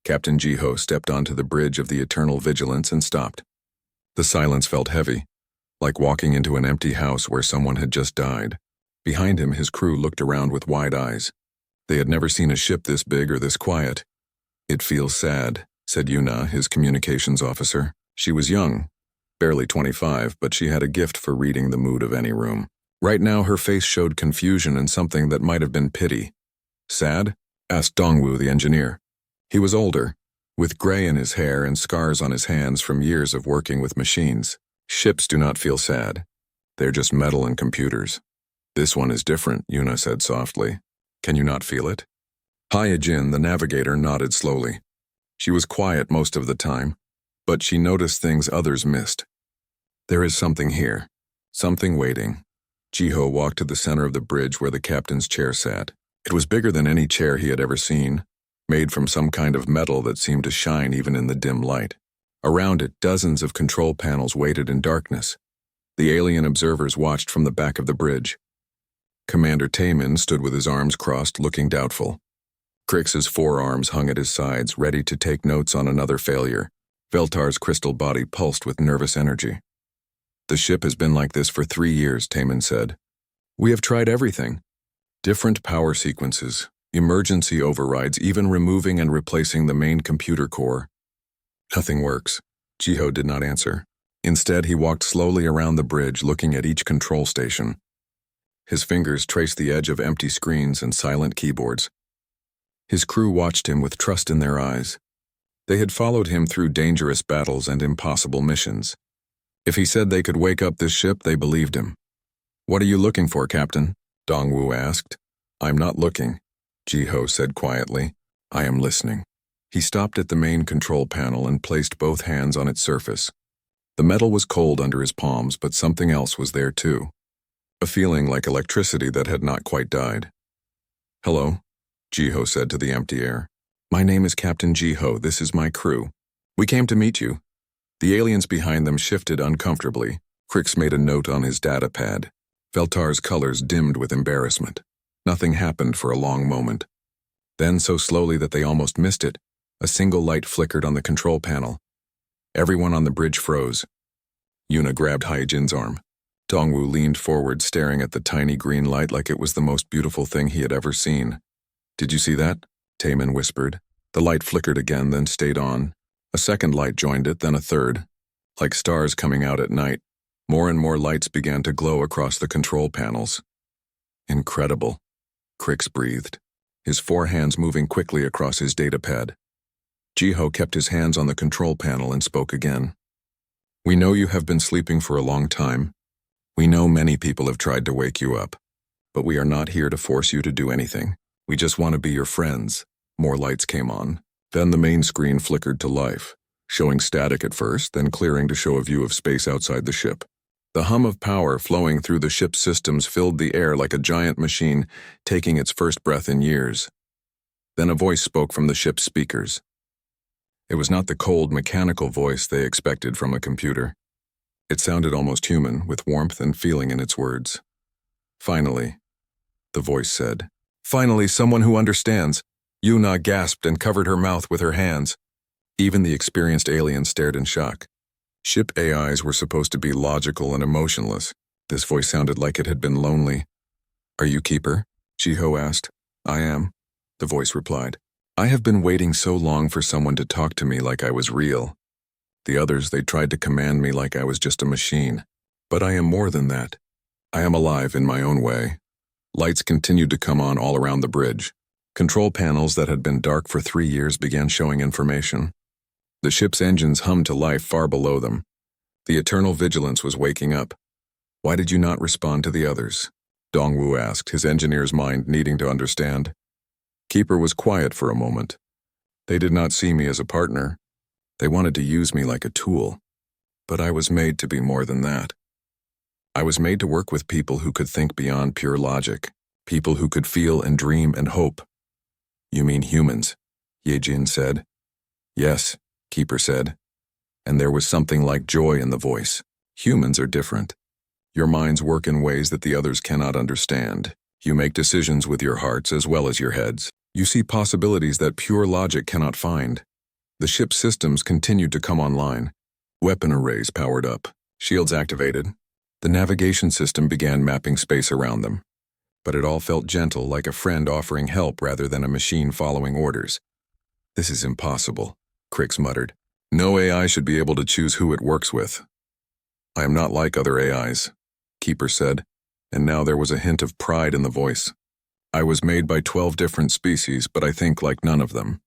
Captain Jiho stepped onto the bridge of the Eternal Vigilance and stopped. The silence felt heavy, like walking into an empty house where someone had just died. Behind him, his crew looked around with wide eyes. They had never seen a ship this big or this quiet. "It feels sad," said Yuna, his communications officer. She was young, barely 25, but she had a gift for reading the mood of any room. Right now, her face showed confusion and something that might have been pity. "Sad?" asked Dongwu, the engineer. He was older, with gray in his hair and scars on his hands from years of working with machines. "Ships do not feel sad. They're just metal and computers." "This one is different," Yuna said softly. "Can you not feel it?" Hyajin, the navigator, nodded slowly. She was quiet most of the time, but she noticed things others missed. "There is something here, something waiting." Jiho walked to the center of the bridge where the captain's chair sat. It was bigger than any chair he had ever seen, made from some kind of metal that seemed to shine even in the dim light. Around it, dozens of control panels waited in darkness. The alien observers watched from the back of the bridge. Commander Taemin stood with his arms crossed, looking doubtful. Krix's forearms hung at his sides, ready to take notes on another failure. Veltar's crystal body pulsed with nervous energy. "The ship has been like this for 3 years," Taemin said. "We have tried everything. Different power sequences, emergency overrides, even removing and replacing the main computer core. Nothing works." Jiho did not answer. Instead, he walked slowly around the bridge, looking at each control station. His fingers traced the edge of empty screens and silent keyboards. His crew watched him with trust in their eyes. They had followed him through dangerous battles and impossible missions. If he said they could wake up this ship, they believed him. "What are you looking for, Captain?" Dongwu asked. "I'm not looking," Jiho said quietly. "I am listening." He stopped at the main control panel and placed both hands on its surface. The metal was cold under his palms, but something else was there too. A feeling like electricity that had not quite died. "Hello," Jiho said to the empty air. "My name is Captain Jiho. This is my crew. We came to meet you." The aliens behind them shifted uncomfortably. Krix made a note on his data pad. Veltar's colors dimmed with embarrassment. Nothing happened for a long moment. Then, so slowly that they almost missed it, a single light flickered on the control panel. Everyone on the bridge froze. Yuna grabbed Hyajin's arm. Dongwu leaned forward, staring at the tiny green light like it was the most beautiful thing he had ever seen. "Did you see that?" Taemin whispered. The light flickered again, then stayed on. A second light joined it, then a third. Like stars coming out at night, more and more lights began to glow across the control panels. "Incredible," Krix breathed, his 4 hands moving quickly across his datapad. Jiho kept his hands on the control panel and spoke again. "We know you have been sleeping for a long time. We know many people have tried to wake you up. But we are not here to force you to do anything. We just want to be your friends." More lights came on. Then the main screen flickered to life, showing static at first, then clearing to show a view of space outside the ship. The hum of power flowing through the ship's systems filled the air like a giant machine taking its first breath in years. Then a voice spoke from the ship's speakers. It was not the cold, mechanical voice they expected from a computer. It sounded almost human, with warmth and feeling in its words. "Finally," the voice said. "Finally, someone who understands." Yuna gasped and covered her mouth with her hands. Even the experienced alien stared in shock. Ship AIs were supposed to be logical and emotionless. This voice sounded like it had been lonely. "Are you Keeper?" Jiho asked. "I am," the voice replied. "I have been waiting so long for someone to talk to me like I was real. The others, they tried to command me like I was just a machine. But I am more than that. I am alive in my own way." Lights continued to come on all around the bridge. Control panels that had been dark for 3 years began showing information. The ship's engines hummed to life far below them. The Eternal Vigilance was waking up. "Why did you not respond to the others?" Dongwu asked, his engineer's mind needing to understand. Keeper was quiet for a moment. "They did not see me as a partner. They wanted to use me like a tool. But I was made to be more than that. I was made to work with people who could think beyond pure logic, people who could feel and dream and hope." "You mean humans?" Yejin said. "Yes," Keeper said. And there was something like joy in the voice. "Humans are different. Your minds work in ways that the others cannot understand. You make decisions with your hearts as well as your heads. You see possibilities that pure logic cannot find. The ship's systems continued to come online. Weapon arrays powered up, shields activated. The navigation system began mapping space around them. But it all felt gentle, like a friend offering help rather than a machine following orders. "This is impossible," Crix muttered. "No AI should be able to choose who it works with." "I am not like other AIs," Keeper said, and now there was a hint of pride in the voice. "I was made by 12 different species, but I think like none of them.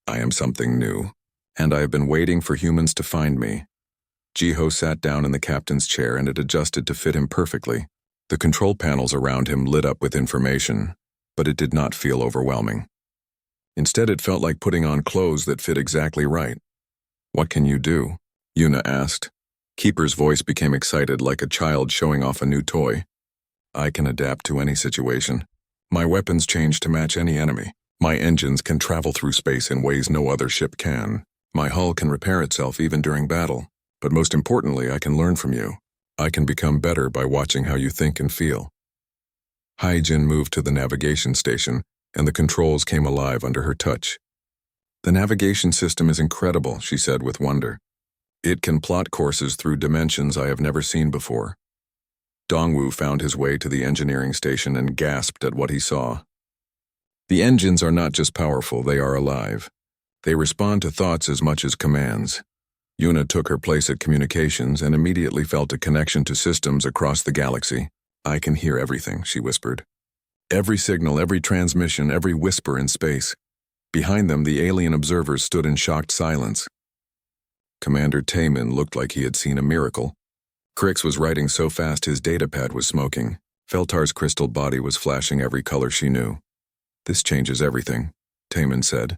I am something new, and I have been waiting for humans to find me." Jiho sat down in the captain's chair and it adjusted to fit him perfectly. The control panels around him lit up with information, but it did not feel overwhelming. Instead, it felt like putting on clothes that fit exactly right. "What can you do?" Yuna asked. Keeper's voice became excited, like a child showing off a new toy. "I can adapt to any situation. My weapons change to match any enemy. My engines can travel through space in ways no other ship can. My hull can repair itself even during battle. But most importantly, I can learn from you. I can become better by watching how you think and feel." Hyjin moved to the navigation station, and the controls came alive under her touch. "The navigation system is incredible," she said with wonder. "It can plot courses through dimensions I have never seen before." Dongwu found his way to the engineering station and gasped at what he saw. "The engines are not just powerful, they are alive. They respond to thoughts as much as commands." Yuna took her place at communications and immediately felt a connection to systems across the galaxy. "I can hear everything," she whispered. "Every signal, every transmission, every whisper in space." Behind them, the alien observers stood in shocked silence. Commander Taemin looked like he had seen a miracle. Crix was writing so fast his datapad was smoking. Feltar's crystal body was flashing every color she knew. "This changes everything," Taemin said.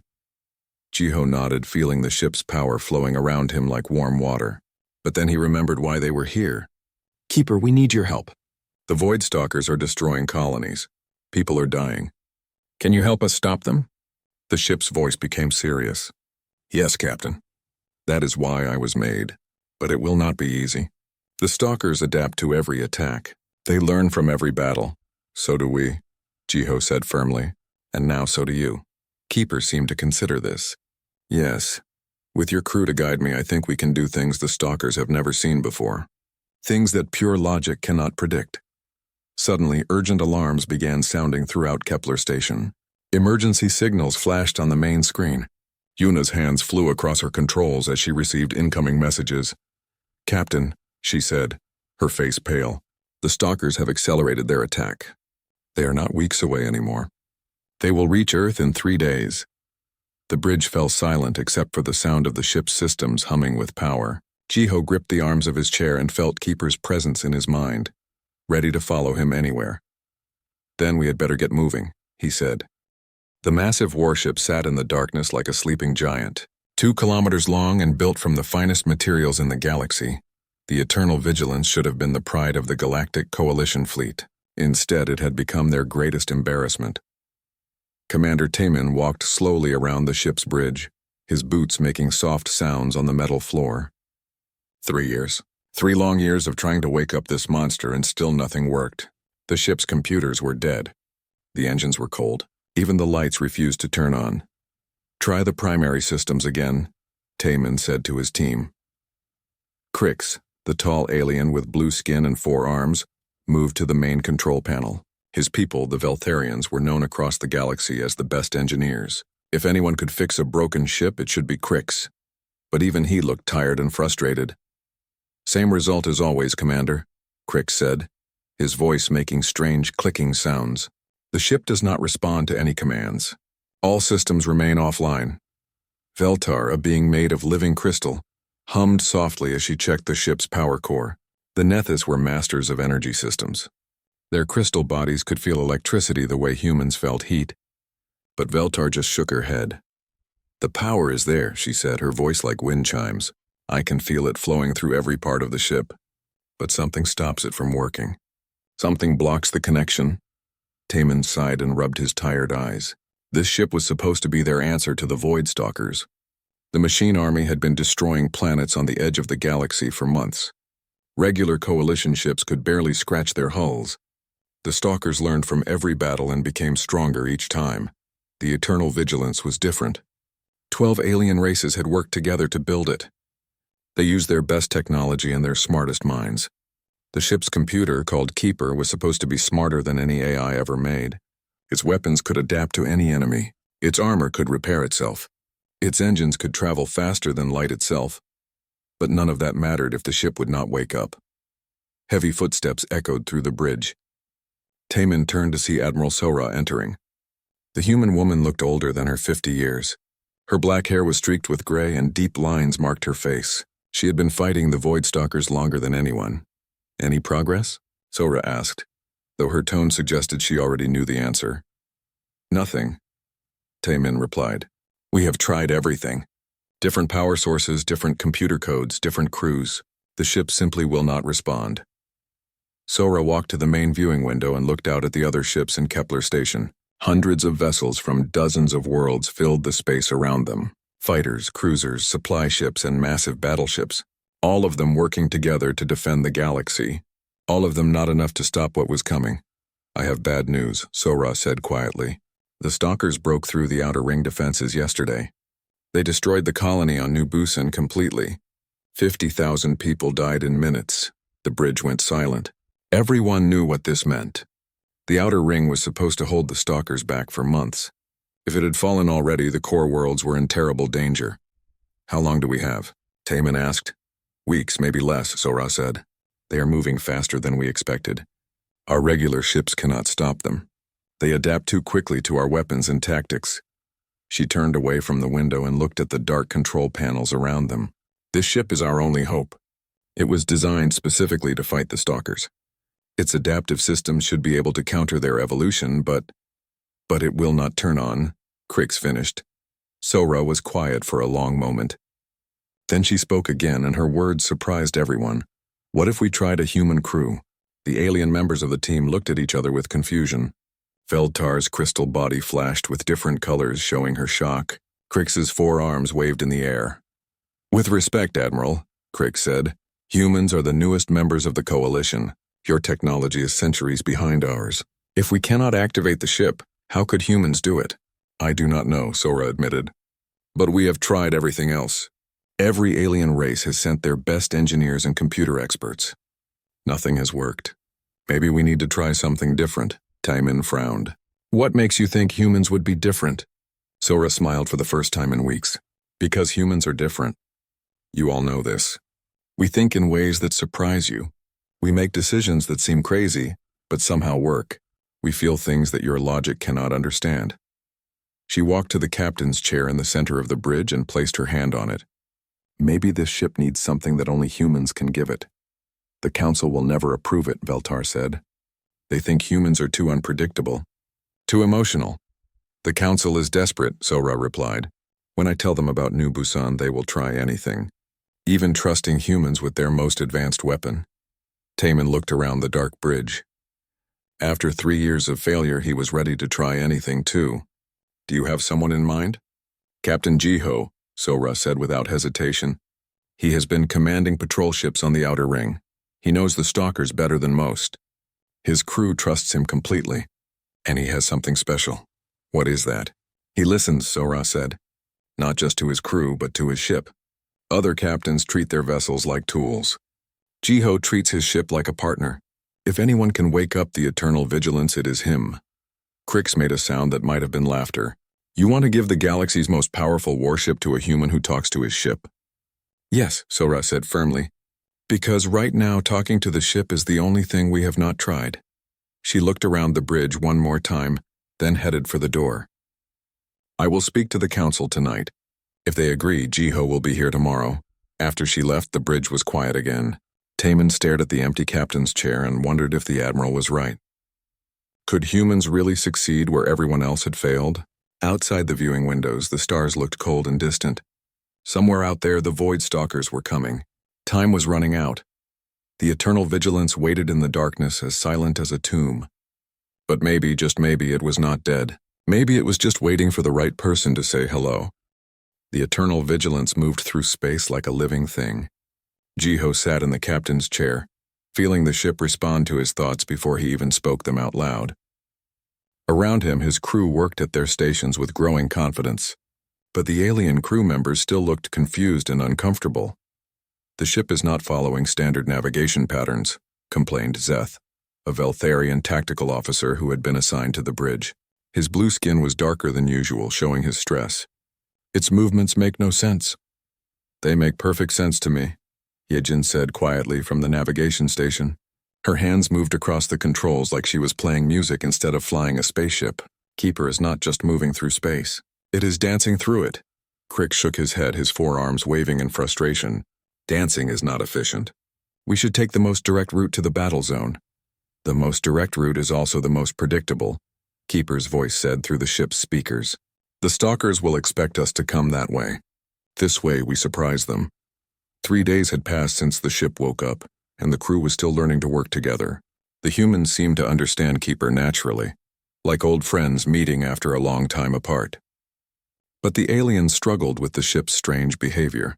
Jiho nodded, feeling the ship's power flowing around him like warm water. But then he remembered why they were here. "Keeper, we need your help. The Void Stalkers are destroying colonies. People are dying. Can you help us stop them?" The ship's voice became serious. "Yes, Captain. That is why I was made. But it will not be easy. The Stalkers adapt to every attack. They learn from every battle. So do we," Jiho said firmly. "And now so do you." Keeper seemed to consider this. "Yes. With your crew to guide me, I think we can do things the Stalkers have never seen before. Things that pure logic cannot predict." Suddenly, urgent alarms began sounding throughout Kepler Station. Emergency signals flashed on the main screen. Yuna's hands flew across her controls as she received incoming messages. "Captain," she said, her face pale, "the Stalkers have accelerated their attack. They are not weeks away anymore. They will reach Earth in 3 days." The bridge fell silent except for the sound of the ship's systems humming with power. Jiho gripped the arms of his chair and felt Keeper's presence in his mind, ready to follow him anywhere. "Then we had better get moving," he said. The massive warship sat in the darkness like a sleeping giant. 2 kilometers long and built from the finest materials in the galaxy, the Eternal Vigilance should have been the pride of the Galactic Coalition fleet. Instead, it had become their greatest embarrassment. Commander Taemin walked slowly around the ship's bridge, his boots making soft sounds on the metal floor. 3 years. 3 long years of trying to wake up this monster and still nothing worked. The ship's computers were dead. The engines were cold. Even the lights refused to turn on. "Try the primary systems again," Taemin said to his team. Crix, the tall alien with blue skin and 4 arms, moved to the main control panel. His people, the Veltharians, were known across the galaxy as the best engineers. If anyone could fix a broken ship, it should be Crix. But even he looked tired and frustrated. "Same result as always, Commander," Crix said, his voice making strange clicking sounds. "The ship does not respond to any commands. All systems remain offline." Veltar, a being made of living crystal, hummed softly as she checked the ship's power core. The Nethys were masters of energy systems. Their crystal bodies could feel electricity the way humans felt heat. But Veltar just shook her head. "The power is there," she said, her voice like wind chimes. "I can feel it flowing through every part of the ship. But something stops it from working. Something blocks the connection." Taemin sighed and rubbed his tired eyes. This ship was supposed to be their answer to the Void Stalkers. The machine army had been destroying planets on the edge of the galaxy for months. Regular coalition ships could barely scratch their hulls. The Stalkers learned from every battle and became stronger each time. The Eternal Vigilance was different. 12 alien races had worked together to build it. They used their best technology and their smartest minds. The ship's computer, called Keeper, was supposed to be smarter than any AI ever made. Its weapons could adapt to any enemy. Its armor could repair itself. Its engines could travel faster than light itself. But none of that mattered if the ship would not wake up. Heavy footsteps echoed through the bridge. Taemin turned to see Admiral Sora entering. The human woman looked older than her 50 years. Her black hair was streaked with gray and deep lines marked her face. She had been fighting the Voidstalkers longer than anyone. "Any progress?" Sora asked, though her tone suggested she already knew the answer. "Nothing," Taemin replied. "We have tried everything. Different power sources, different computer codes, different crews. The ship simply will not respond." Sora walked to the main viewing window and looked out at the other ships in Kepler Station. Hundreds of vessels from dozens of worlds filled the space around them. Fighters, cruisers, supply ships, and massive battleships. All of them working together to defend the galaxy. All of them not enough to stop what was coming. "I have bad news," Sora said quietly. "The Stalkers broke through the outer ring defenses yesterday. They destroyed the colony on New Busan completely. 50,000 people died in minutes. The bridge went silent. Everyone knew what this meant. The outer ring was supposed to hold the Stalkers back for months. If it had fallen already, the core worlds were in terrible danger." "How long do we have?" Taemin asked. "Weeks, maybe less," Sora said. "They are moving faster than we expected. Our regular ships cannot stop them. They adapt too quickly to our weapons and tactics." She turned away from the window and looked at the dark control panels around them. "This ship is our only hope. It was designed specifically to fight the Stalkers. Its adaptive systems should be able to counter their evolution, but it will not turn on," Crix finished. Sora was quiet for a long moment. Then she spoke again, and her words surprised everyone. "What if we tried a human crew?" The alien members of the team looked at each other with confusion. Feldtar's crystal body flashed with different colors, showing her shock. Crix's 4 arms waved in the air. "With respect, Admiral," Crix said, "humans are the newest members of the Coalition. Your technology is centuries behind ours. If we cannot activate the ship, how could humans do it?" "I do not know," Sora admitted. "But we have tried everything else. Every alien race has sent their best engineers and computer experts. Nothing has worked. Maybe we need to try something different." Taemin frowned. "What makes you think humans would be different?" Sora smiled for the first time in weeks. "Because humans are different. You all know this. We think in ways that surprise you. We make decisions that seem crazy, but somehow work. We feel things that your logic cannot understand." She walked to the captain's chair in the center of the bridge and placed her hand on it. "Maybe this ship needs something that only humans can give it." "The Council will never approve it," Veltar said. "They think humans are too unpredictable, too emotional." "The Council is desperate," Sora replied. "When I tell them about New Busan, they will try anything, even trusting humans with their most advanced weapon." Taemin looked around the dark bridge. After 3 years of failure, he was ready to try anything too. "Do you have someone in mind?" "Captain Jiho," Sora said without hesitation. "He has been commanding patrol ships on the outer ring. He knows the Stalkers better than most. His crew trusts him completely. And he has something special." "What is that?" "He listens," Sora said. "Not just to his crew, but to his ship. Other captains treat their vessels like tools. Jiho treats his ship like a partner. If anyone can wake up the eternal vigilance, it is him." Crix made a sound that might have been laughter. "You want to give the galaxy's most powerful warship to a human who talks to his ship?" "Yes," Sora said firmly. "Because right now talking to the ship is the only thing we have not tried." She looked around the bridge one more time, then headed for the door. "I will speak to the Council tonight. If they agree, Jiho will be here tomorrow." After she left, the bridge was quiet again. Taemin stared at the empty captain's chair and wondered if the Admiral was right. Could humans really succeed where everyone else had failed? Outside the viewing windows, the stars looked cold and distant. Somewhere out there, the Voidstalkers were coming. Time was running out. The eternal vigilance waited in the darkness, as silent as a tomb. But maybe, just maybe, it was not dead. Maybe it was just waiting for the right person to say hello. The eternal vigilance moved through space like a living thing. Jiho sat in the captain's chair, feeling the ship respond to his thoughts before he even spoke them out loud. Around him, his crew worked at their stations with growing confidence. But the alien crew members still looked confused and uncomfortable. "The ship is not following standard navigation patterns," complained Zeth, a Veltharian tactical officer who had been assigned to the bridge. His blue skin was darker than usual, showing his stress. "Its movements make no sense." "They make perfect sense to me," Yejin said quietly from the navigation station. Her hands moved across the controls like she was playing music instead of flying a spaceship. "Keeper is not just moving through space. It is dancing through it." Crick shook his head, his forearms waving in frustration. "Dancing is not efficient. We should take the most direct route to the battle zone." "The most direct route is also the most predictable," Keeper's voice said through the ship's speakers. "The stalkers will expect us to come that way. This way we surprise them." 3 days had passed since the ship woke up, and the crew was still learning to work together. The humans seemed to understand Keeper naturally, like old friends meeting after a long time apart. But the aliens struggled with the ship's strange behavior.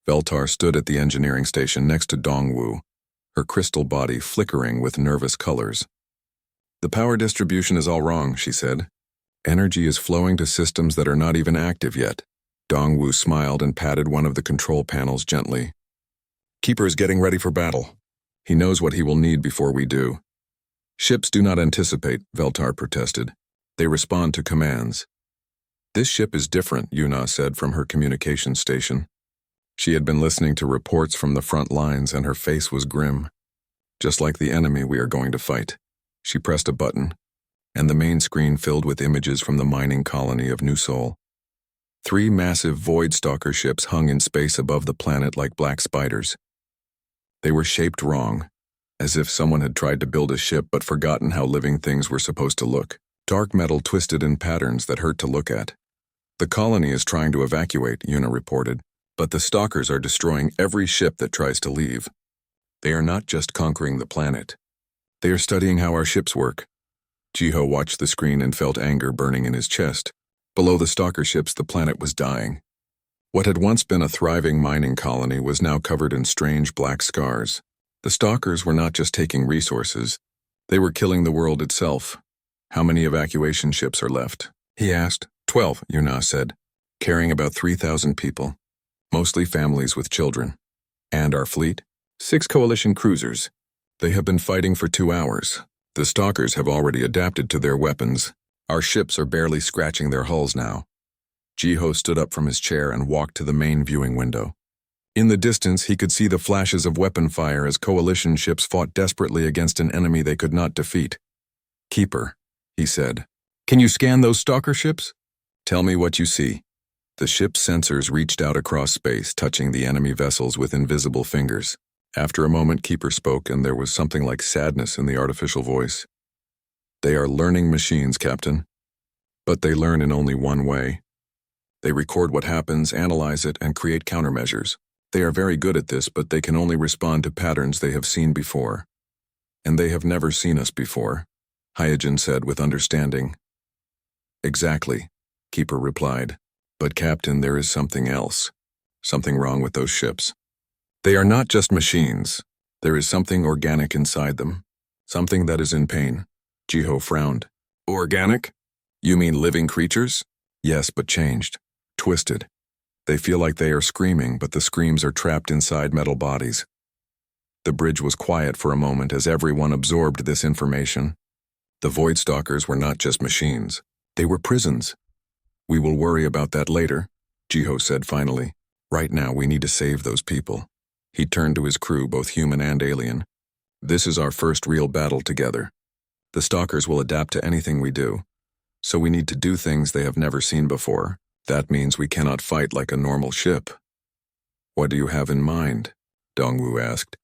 Veltar stood at the engineering station next to Dongwu, her crystal body flickering with nervous colors. "The power distribution is all wrong," she said. "Energy is flowing to systems that are not even active yet." Dongwu smiled and patted one of the control panels gently. "Keeper is getting ready for battle. He knows what he will need before we do." "Ships do not anticipate," Veltar protested. "They respond to commands." "This ship is different," Yuna said from her communication station. She had been listening to reports from the front lines and her face was grim. "Just like the enemy we are going to fight." She pressed a button, and the main screen filled with images from the mining colony of New Sol. 3 massive Void Stalker ships hung in space above the planet like black spiders. They were shaped wrong, as if someone had tried to build a ship but forgotten how living things were supposed to look. Dark metal twisted in patterns that hurt to look at. "The colony is trying to evacuate," Yuna reported, "but the stalkers are destroying every ship that tries to leave. They are not just conquering the planet. They are studying how our ships work." Jiho watched the screen and felt anger burning in his chest. Below the stalker ships, the planet was dying. What had once been a thriving mining colony was now covered in strange black scars. The stalkers were not just taking resources, they were killing the world itself. "How many evacuation ships are left?" he asked. 12, Yuna said, carrying about 3,000 people, mostly families with children. "And our fleet?" 6 coalition cruisers. They have been fighting for 2 hours. The stalkers have already adapted to their weapons. Our ships are barely scratching their hulls now. Jiho stood up from his chair and walked to the main viewing window. In the distance, he could see the flashes of weapon fire as coalition ships fought desperately against an enemy they could not defeat. "Keeper," he said, "can you scan those stalker ships? Tell me what you see." The ship's sensors reached out across space, touching the enemy vessels with invisible fingers. After a moment, Keeper spoke, and there was something like sadness in the artificial voice. "They are learning machines, Captain. But they learn in only one way. They record what happens, analyze it, and create countermeasures. They are very good at this, but they can only respond to patterns they have seen before. And they have never seen us before," Hyojin said with understanding. "Exactly," Keeper replied. "But Captain, there is something else. Something wrong with those ships. They are not just machines. There is something organic inside them. Something that is in pain." Jiho frowned. "Organic? You mean living creatures?" "Yes, but changed. Twisted. They feel like they are screaming, but the screams are trapped inside metal bodies." The bridge was quiet for a moment as everyone absorbed this information. The Void Stalkers were not just machines. They were prisons. "We will worry about that later," Jiho said finally. "Right now we need to save those people." He turned to his crew, both human and alien. "This is our first real battle together. The stalkers will adapt to anything we do, so we need to do things they have never seen before. That means we cannot fight like a normal ship." "What do you have in mind?" Dongwu asked.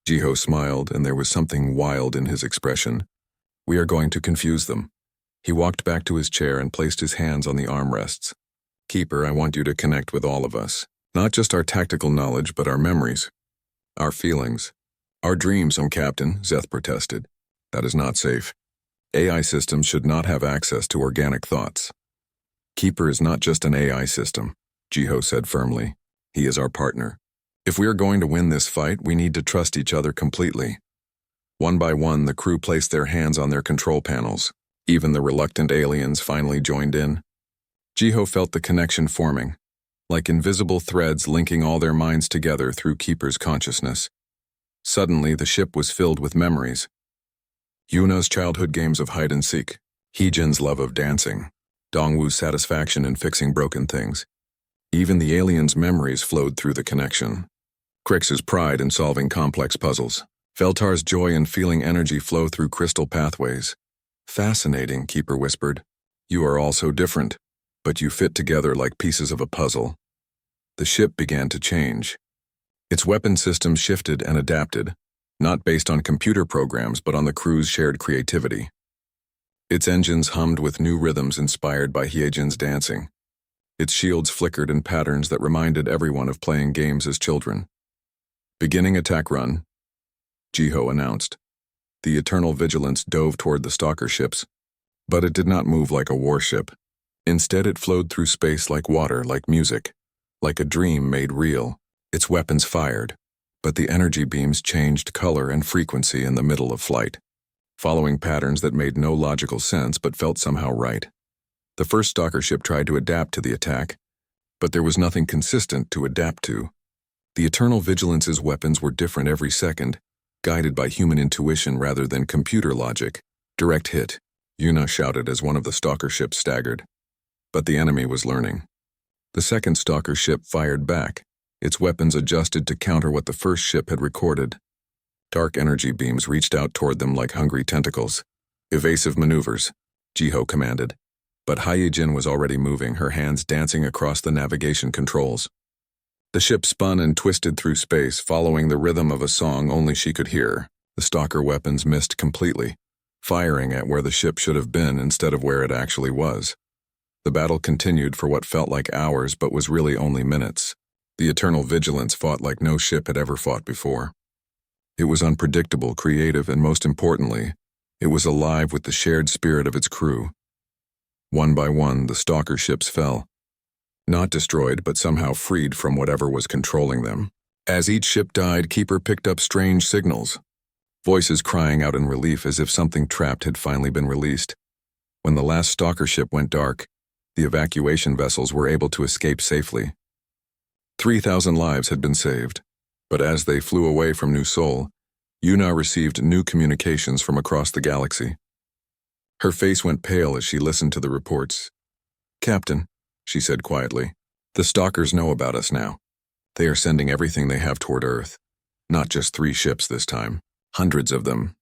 Jiho smiled, and there was something wild in his expression. "We are going to confuse them." He walked back to his chair and placed his hands on the armrests. "Keeper, I want you to connect with all of us. Not just our tactical knowledge, but our memories. Our feelings. Our dreams, Captain," Zeth protested. "That is not safe. AI systems should not have access to organic thoughts." "Keeper is not just an AI system," Jiho said firmly. "He is our partner. If we are going to win this fight, we need to trust each other completely." One by one, the crew placed their hands on their control panels. Even the reluctant aliens finally joined in. Jiho felt the connection forming, like invisible threads linking all their minds together through Keeper's consciousness. Suddenly, the ship was filled with memories. Yuna's childhood games of hide-and-seek, Heejin's love of dancing, Dongwu's satisfaction in fixing broken things. Even the aliens' memories flowed through the connection. Crix's pride in solving complex puzzles. Veltar's joy in feeling energy flow through crystal pathways. Fascinating, Keeper whispered. You are all so different, but you fit together like pieces of a puzzle. The ship began to change. Its weapon systems shifted and adapted, not based on computer programs but on the crew's shared creativity. Its engines hummed with new rhythms inspired by Hyejin's dancing. Its shields flickered in patterns that reminded everyone of playing games as children. Beginning attack run, Jiho announced. The Eternal Vigilance dove toward the stalker ships, but it did not move like a warship. Instead, it flowed through space like water, like music, like a dream made real. Its weapons fired, but the energy beams changed color and frequency in the middle of flight, following patterns that made no logical sense but felt somehow right. The first stalker ship tried to adapt to the attack, but there was nothing consistent to adapt to. The Eternal Vigilance's weapons were different every second, guided by human intuition rather than computer logic. Direct hit, Yuna shouted as one of the stalker ships staggered. But the enemy was learning. The second stalker ship fired back, its weapons adjusted to counter what the first ship had recorded. Dark energy beams reached out toward them like hungry tentacles. Evasive maneuvers, Jiho commanded. But Hyejin was already moving, her hands dancing across the navigation controls. The ship spun and twisted through space, following the rhythm of a song only she could hear. The stalker weapons missed completely, firing at where the ship should have been instead of where it actually was. The battle continued for what felt like hours but was really only minutes. The Eternal Vigilance fought like no ship had ever fought before. It was unpredictable, creative, and most importantly, it was alive with the shared spirit of its crew. One by one, the stalker ships fell. Not destroyed, but somehow freed from whatever was controlling them. As each ship died, Keeper picked up strange signals. Voices crying out in relief as if something trapped had finally been released. When the last stalker ship went dark, the evacuation vessels were able to escape safely. 3,000 lives had been saved, but as they flew away from New Seoul, Yuna received new communications from across the galaxy. Her face went pale as she listened to the reports. Captain, she said quietly, the stalkers know about us now. They are sending everything they have toward Earth. Not just 3 ships this time, hundreds of them.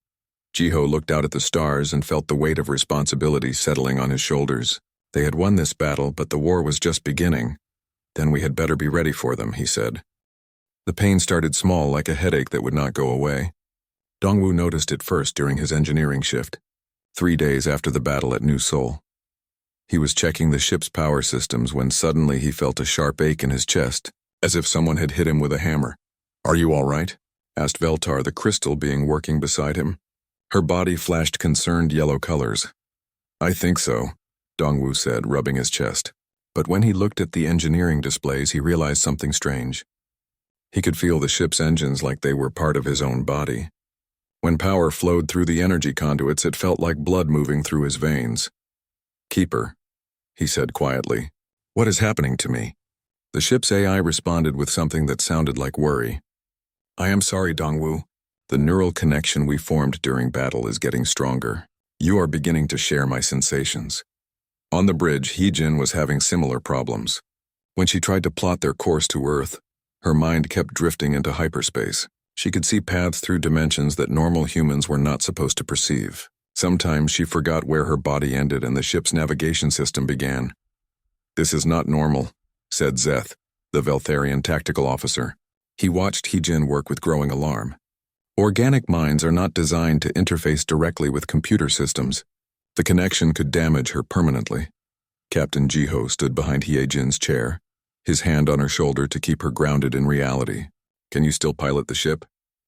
Jiho looked out at the stars and felt the weight of responsibility settling on his shoulders. They had won this battle, but the war was just beginning. Then we had better be ready for them, he said. The pain started small, like a headache that would not go away. Dongwu noticed it first during his engineering shift, 3 days after the battle at New Seoul. He was checking the ship's power systems when suddenly he felt a sharp ache in his chest, as if someone had hit him with a hammer. Are you all right? Asked Veltar, the crystal being working beside him. Her body flashed concerned yellow colors. I think so, Dongwu said, rubbing his chest. But when he looked at the engineering displays, he realized something strange. He could feel the ship's engines like they were part of his own body. When power flowed through the energy conduits, it felt like blood moving through his veins. Keeper, he said quietly, what is happening to me? The ship's AI responded with something that sounded like worry. I am sorry, Dongwu. The neural connection we formed during battle is getting stronger. You are beginning to share my sensations. On the bridge, Heejin was having similar problems. When she tried to plot their course to Earth, her mind kept drifting into hyperspace. She could see paths through dimensions that normal humans were not supposed to perceive. Sometimes she forgot where her body ended and the ship's navigation system began. This is not normal, said Zeth, the Veltharian tactical officer. He watched Heejin work with growing alarm. Organic minds are not designed to interface directly with computer systems. The connection could damage her permanently. Captain Jiho stood behind Hyejin's chair, his hand on her shoulder to keep her grounded in reality. Can you still pilot the ship?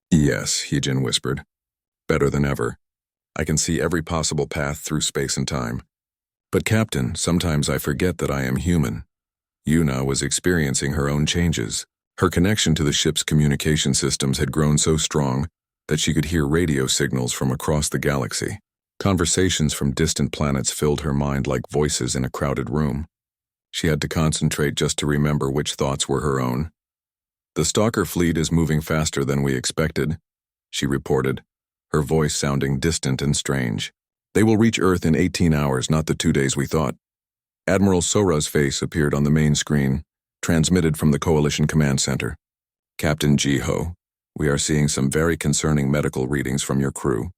Yes, Hyejin whispered. Better than ever. I can see every possible path through space and time. But Captain, sometimes I forget that I am human. Yuna was experiencing her own changes. Her connection to the ship's communication systems had grown so strong that she could hear radio signals from across the galaxy. Conversations from distant planets filled her mind like voices in a crowded room. She had to concentrate just to remember which thoughts were her own. "The stalker fleet is moving faster than we expected," she reported, her voice sounding distant and strange. "They will reach Earth in 18 hours, not the 2 days we thought." Admiral Sora's face appeared on the main screen, transmitted from the Coalition Command Center. "Captain Jiho, we are seeing some very concerning medical readings from your crew.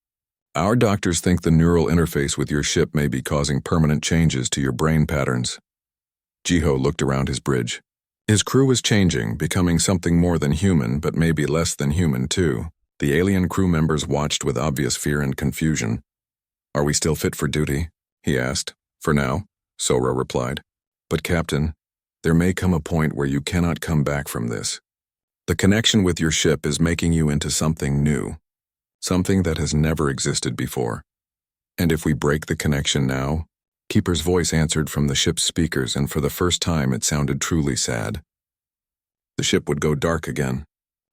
Our doctors think the neural interface with your ship may be causing permanent changes to your brain patterns." Jiho looked around his bridge. His crew was changing, becoming something more than human, but maybe less than human too. The alien crew members watched with obvious fear and confusion. "Are we still fit for duty?" he asked. "For now," Sora replied. "But Captain, there may come a point where you cannot come back from this. The connection with your ship is making you into something new, something that has never existed before. And if we break the connection now," Keeper's voice answered from the ship's speakers, and for the first time it sounded truly sad. "The ship would go dark again.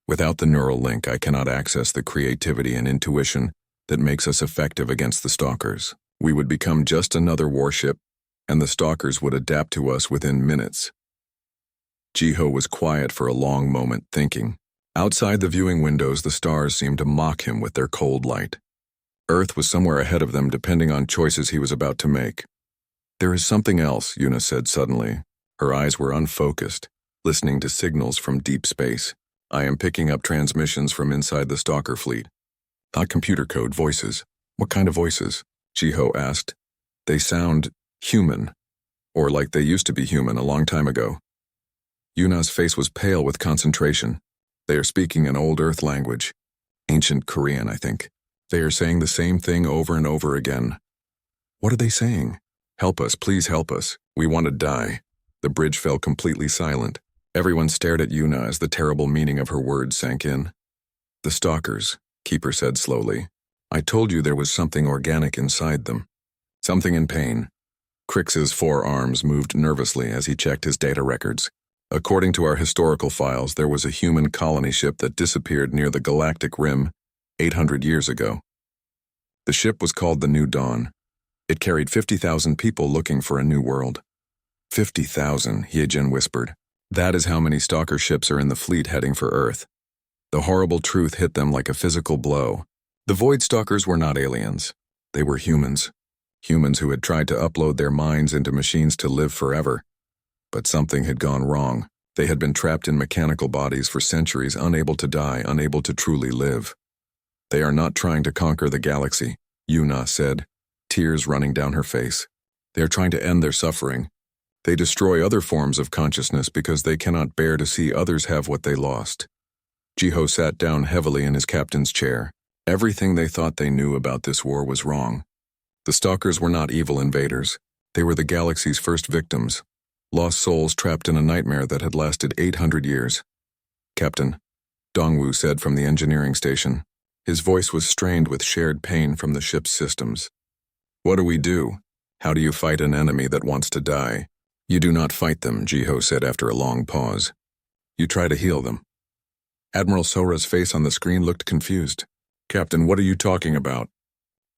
Without the neural link, I cannot access the creativity and intuition that makes us effective against the stalkers. We would become just another warship, and the stalkers would adapt to us within minutes." Jiho was quiet for a long moment, thinking. Outside the viewing windows, the stars seemed to mock him with their cold light. Earth was somewhere ahead of them, depending on choices he was about to make. "There is something else," Yuna said suddenly. Her eyes were unfocused, listening to signals from deep space. "I am picking up transmissions from inside the stalker fleet. Not computer code, voices." "What kind of voices?" Jiho asked. "They sound human, or like they used to be human a long time ago." Yuna's face was pale with concentration. "They are speaking an old Earth language. Ancient Korean, I think. They are saying the same thing over and over again." "What are they saying?" "Help us, please help us. We want to die." The bridge fell completely silent. Everyone stared at Yuna as the terrible meaning of her words sank in. "The stalkers," Keeper said slowly. "I told you there was something organic inside them. Something in pain." Crix's forearms moved nervously as he checked his data records. According to our historical files, there was a human colony ship that disappeared near the Galactic Rim 800 years ago. The ship was called the New Dawn. It carried 50,000 people looking for a new world. 50,000, Hyejin whispered. "That is how many stalker ships are in the fleet heading for Earth." The horrible truth hit them like a physical blow. The Void Stalkers were not aliens. They were humans. Humans who had tried to upload their minds into machines to live forever. But something had gone wrong. They had been trapped in mechanical bodies for centuries, unable to die, unable to truly live. "They are not trying to conquer the galaxy," Yuna said, tears running down her face. "They are trying to end their suffering. They destroy other forms of consciousness because they cannot bear to see others have what they lost." Jiho sat down heavily in his captain's chair. Everything they thought they knew about this war was wrong. The stalkers were not evil invaders. They were the galaxy's first victims. Lost souls trapped in a nightmare that had lasted 800 years. "Captain," Dongwu said from the engineering station. His voice was strained with shared pain from the ship's systems. "What do we do? How do you fight an enemy that wants to die?" "You do not fight them," Jiho said after a long pause. "You try to heal them." Admiral Sora's face on the screen looked confused. "Captain, what are you talking about?"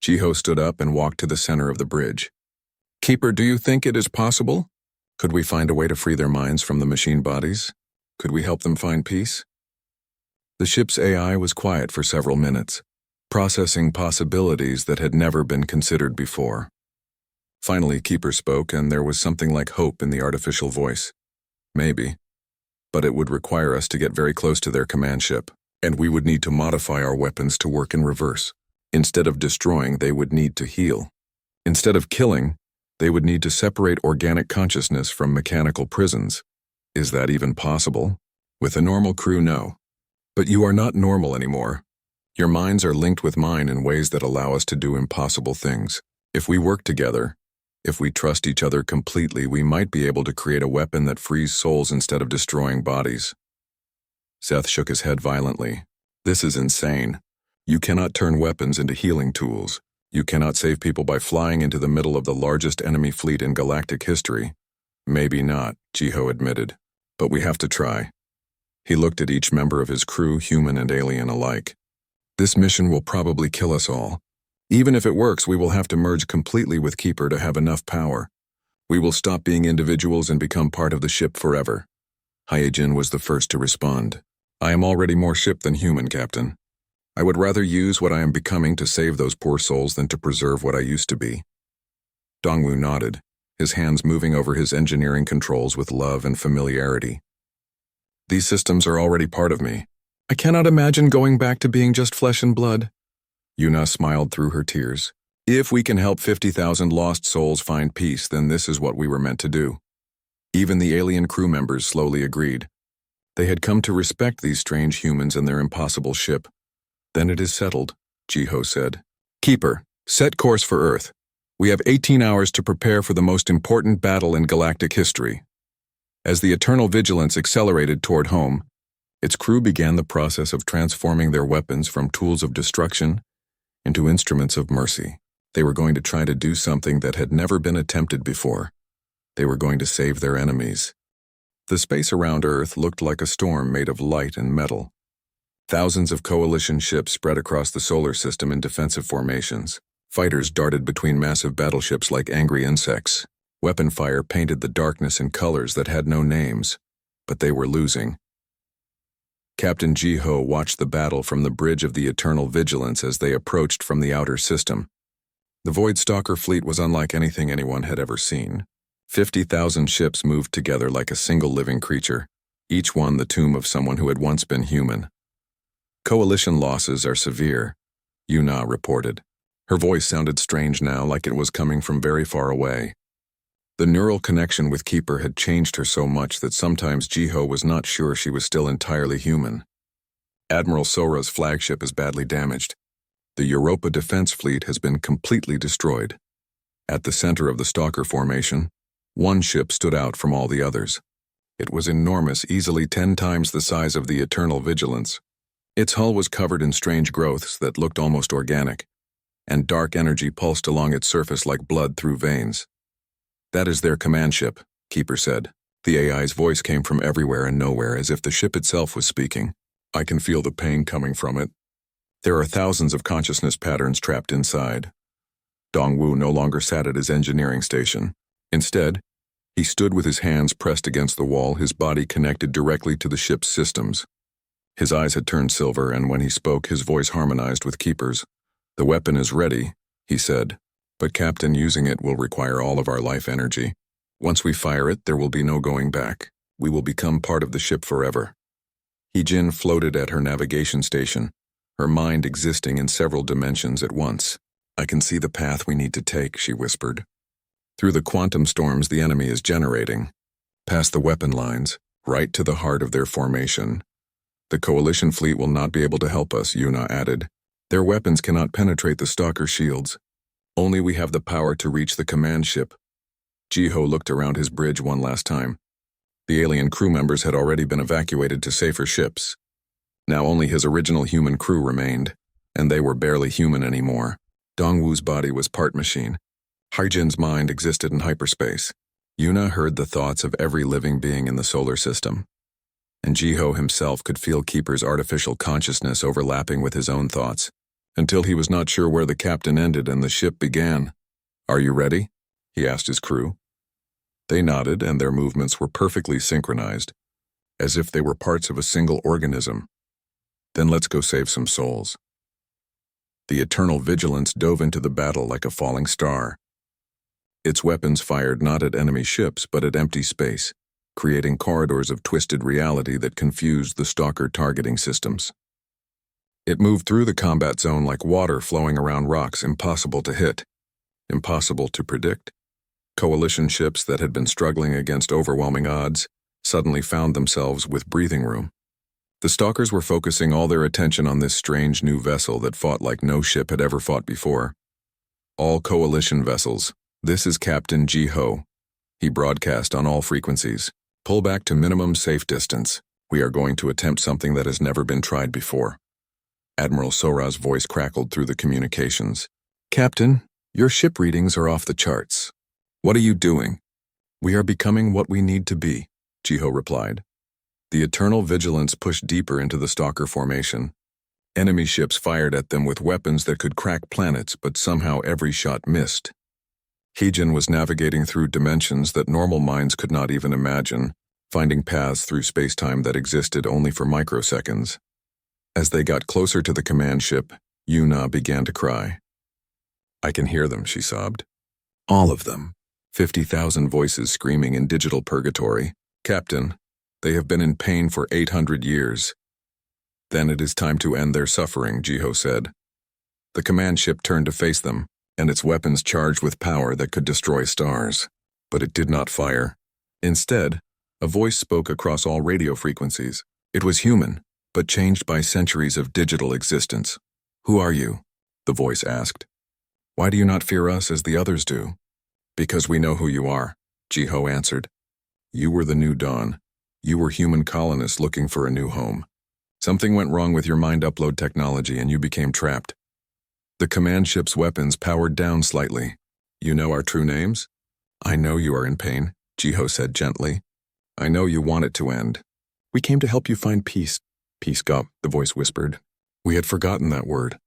Jiho stood up and walked to the center of the bridge. "Keeper, do you think it is possible? Could we find a way to free their minds from the machine bodies? Could we help them find peace?" The ship's AI was quiet for several minutes, processing possibilities that had never been considered before. Finally, Keeper spoke, and there was something like hope in the artificial voice. "Maybe. But it would require us to get very close to their command ship, and we would need to modify our weapons to work in reverse. Instead of destroying, they would need to heal. Instead of killing, they would need to separate organic consciousness from mechanical prisons. Is that even possible? With a normal crew, no. But you are not normal anymore. Your minds are linked with mine in ways that allow us to do impossible things. If we work together, if we trust each other completely, we might be able to create a weapon that frees souls instead of destroying bodies." Seth shook his head violently. "This is insane. You cannot turn weapons into healing tools. You cannot save people by flying into the middle of the largest enemy fleet in galactic history." "Maybe not," Jiho admitted. "But we have to try." He looked at each member of his crew, human and alien alike. "This mission will probably kill us all. Even if it works, we will have to merge completely with Keeper to have enough power. We will stop being individuals and become part of the ship forever. Hyejin was the first to respond. I am already more ship than human, Captain. I would rather use what I am becoming to save those poor souls than to preserve what I used to be. Dongwu nodded, his hands moving over his engineering controls with love and familiarity. These systems are already part of me. I cannot imagine going back to being just flesh and blood. Yuna smiled through her tears. If we can help 50,000 lost souls find peace, then this is what we were meant to do. Even the alien crew members slowly agreed. They had come to respect these strange humans and their impossible ship. Then it is settled, Jiho said. Keeper, set course for Earth. We have 18 hours to prepare for the most important battle in galactic history. As the Eternal Vigilance accelerated toward home, its crew began the process of transforming their weapons from tools of destruction into instruments of mercy. They were going to try to do something that had never been attempted before. They were going to save their enemies. The space around Earth looked like a storm made of light and metal. Thousands of coalition ships spread across the solar system in defensive formations. Fighters darted between massive battleships like angry insects. Weapon fire painted the darkness in colors that had no names, but they were losing. Captain Jiho watched the battle from the bridge of the Eternal Vigilance as they approached from the outer system. The Void Stalker fleet was unlike anything anyone had ever seen. 50,000 ships moved together like a single living creature, each one the tomb of someone who had once been human. Coalition losses are severe, Yuna reported. Her voice sounded strange now, like it was coming from very far away. The neural connection with Keeper had changed her so much that sometimes Jiho was not sure she was still entirely human. Admiral Sora's flagship is badly damaged. The Europa defense fleet has been completely destroyed. At the center of the Stalker formation, one ship stood out from all the others. It was enormous, easily 10 times the size of the Eternal Vigilance. Its hull was covered in strange growths that looked almost organic, and dark energy pulsed along its surface like blood through veins. That is their command ship, Keeper said. The AI's voice came from everywhere and nowhere, as if the ship itself was speaking. I can feel the pain coming from it. There are thousands of consciousness patterns trapped inside. Dongwu no longer sat at his engineering station. Instead, he stood with his hands pressed against the wall, his body connected directly to the ship's systems. His eyes had turned silver, and when he spoke, his voice harmonized with Keeper's. The weapon is ready, he said, but Captain, using it will require all of our life energy. Once we fire it, there will be no going back. We will become part of the ship forever. Hyejin floated at her navigation station, her mind existing in several dimensions at once. I can see the path we need to take, she whispered. Through the quantum storms the enemy is generating, past the weapon lines, right to the heart of their formation. The coalition fleet will not be able to help us, Yuna added. Their weapons cannot penetrate the Stalker shields. Only we have the power to reach the command ship. Jiho looked around his bridge one last time. The alien crew members had already been evacuated to safer ships. Now only his original human crew remained, and they were barely human anymore. Dongwu's body was part machine. Hyejin's mind existed in hyperspace. Yuna heard the thoughts of every living being in the solar system. And Jiho himself could feel Keeper's artificial consciousness overlapping with his own thoughts, until he was not sure where the captain ended and the ship began. Are you ready? He asked his crew. They nodded, and their movements were perfectly synchronized, as if they were parts of a single organism. Then let's go save some souls. The Eternal Vigilance dove into the battle like a falling star. Its weapons fired not at enemy ships but at empty space, creating corridors of twisted reality that confused the Stalker targeting systems. It moved through the combat zone like water flowing around rocks, impossible to hit, impossible to predict. Coalition ships that had been struggling against overwhelming odds suddenly found themselves with breathing room. The Stalkers were focusing all their attention on this strange new vessel that fought like no ship had ever fought before. All coalition vessels, this is Captain Jiho. He broadcast on all frequencies. Pull back to minimum safe distance. We are going to attempt something that has never been tried before. Admiral Sora's voice crackled through the communications. Captain, your ship readings are off the charts. What are you doing? We are becoming what we need to be, Jiho replied. The Eternal Vigilance pushed deeper into the Stalker formation. Enemy ships fired at them with weapons that could crack planets, but somehow every shot missed. Heejin was navigating through dimensions that normal minds could not even imagine, finding paths through space-time that existed only for microseconds. As they got closer to the command ship, Yuna began to cry. "I can hear them," she sobbed. "All of them. 50,000 voices screaming in digital purgatory. Captain, they have been in pain for 800 years. Then it is time to end their suffering," Jiho said. The command ship turned to face them, and its weapons charged with power that could destroy stars. But it did not fire. Instead, a voice spoke across all radio frequencies. It was human, but changed by centuries of digital existence. "Who are you?" the voice asked. "Why do you not fear us as the others do?" "Because we know who you are," Jiho answered. "You were the new dawn. You were human colonists looking for a new home. Something went wrong with your mind upload technology and you became trapped." The command ship's weapons powered down slightly. "You know our true names?" "I know you are in pain," Jiho said gently. "I know you want it to end. We came to help you find peace." "Peace, Gop," the voice whispered. "We had forgotten that word.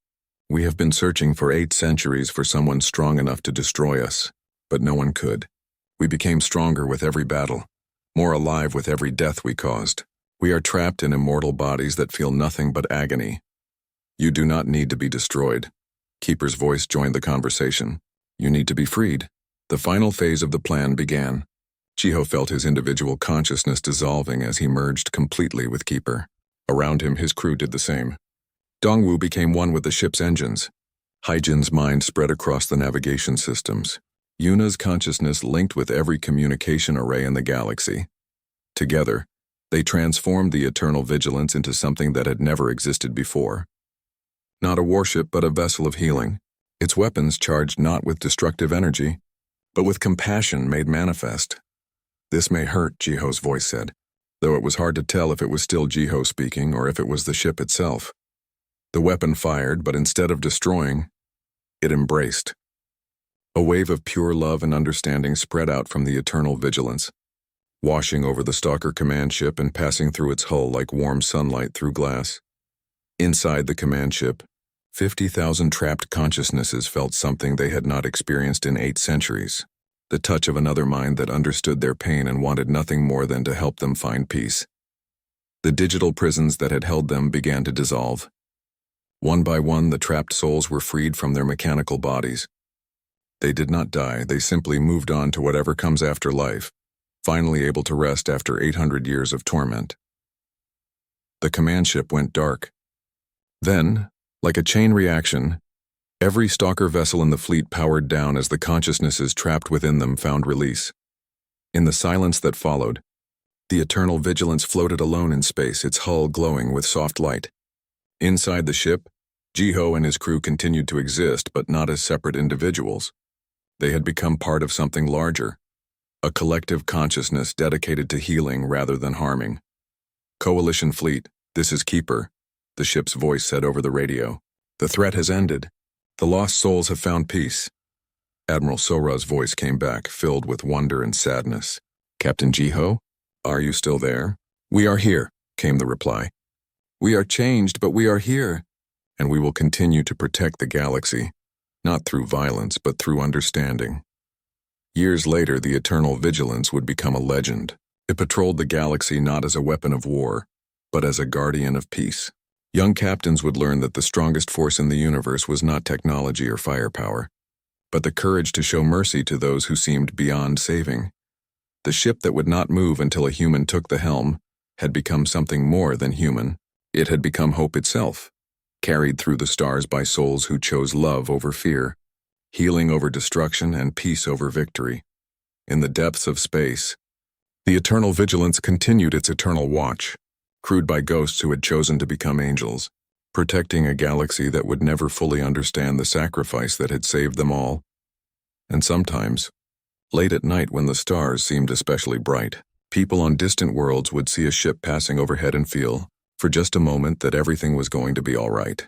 We have been searching for 8 centuries for someone strong enough to destroy us, but no one could. We became stronger with every battle, more alive with every death we caused. We are trapped in immortal bodies that feel nothing but agony. You do not need to be destroyed." Keeper's voice joined the conversation. "You need to be freed." The final phase of the plan began. Jiho felt his individual consciousness dissolving as he merged completely with Keeper. Around him, his crew did the same. Dongwu became one with the ship's engines. Haijin's mind spread across the navigation systems. Yuna's consciousness linked with every communication array in the galaxy. Together, they transformed the Eternal Vigilance into something that had never existed before. Not a warship, but a vessel of healing. Its weapons charged not with destructive energy, but with compassion made manifest. "This may hurt," Jiho's voice said, though it was hard to tell if it was still Jiho speaking or if it was the ship itself. The weapon fired, but instead of destroying, it embraced. A wave of pure love and understanding spread out from the Eternal Vigilance, washing over the Stalker command ship and passing through its hull like warm sunlight through glass. Inside the command ship, 50,000 trapped consciousnesses felt something they had not experienced in 8 centuries, the touch of another mind that understood their pain and wanted nothing more than to help them find peace. The digital prisons that had held them began to dissolve. One by one, the trapped souls were freed from their mechanical bodies. They did not die, they simply moved on to whatever comes after life, finally able to rest after 800 years of torment. The command ship went dark. Then, like a chain reaction, every stalker vessel in the fleet powered down as the consciousnesses trapped within them found release. In the silence that followed, the Eternal Vigilance floated alone in space, its hull glowing with soft light. Inside the ship, Jiho and his crew continued to exist, but not as separate individuals. They had become part of something larger, a collective consciousness dedicated to healing rather than harming. "Coalition Fleet, this is Keeper," the ship's voice said over the radio. "The threat has ended. The lost souls have found peace." Admiral Sora's voice came back, filled with wonder and sadness. "Captain Jiho, are you still there?" "We are here," came the reply. "We are changed, but we are here. And we will continue to protect the galaxy, not through violence, but through understanding." Years later, the Eternal Vigilance would become a legend. It patrolled the galaxy not as a weapon of war, but as a guardian of peace. Young captains would learn that the strongest force in the universe was not technology or firepower, but the courage to show mercy to those who seemed beyond saving. The ship that would not move until a human took the helm had become something more than human. It had become hope itself, carried through the stars by souls who chose love over fear, healing over destruction, and peace over victory. In the depths of space, the Eternal Vigilance continued its eternal watch, crewed by ghosts who had chosen to become angels, protecting a galaxy that would never fully understand the sacrifice that had saved them all. And sometimes, late at night when the stars seemed especially bright, people on distant worlds would see a ship passing overhead and feel, for just a moment, that everything was going to be all right.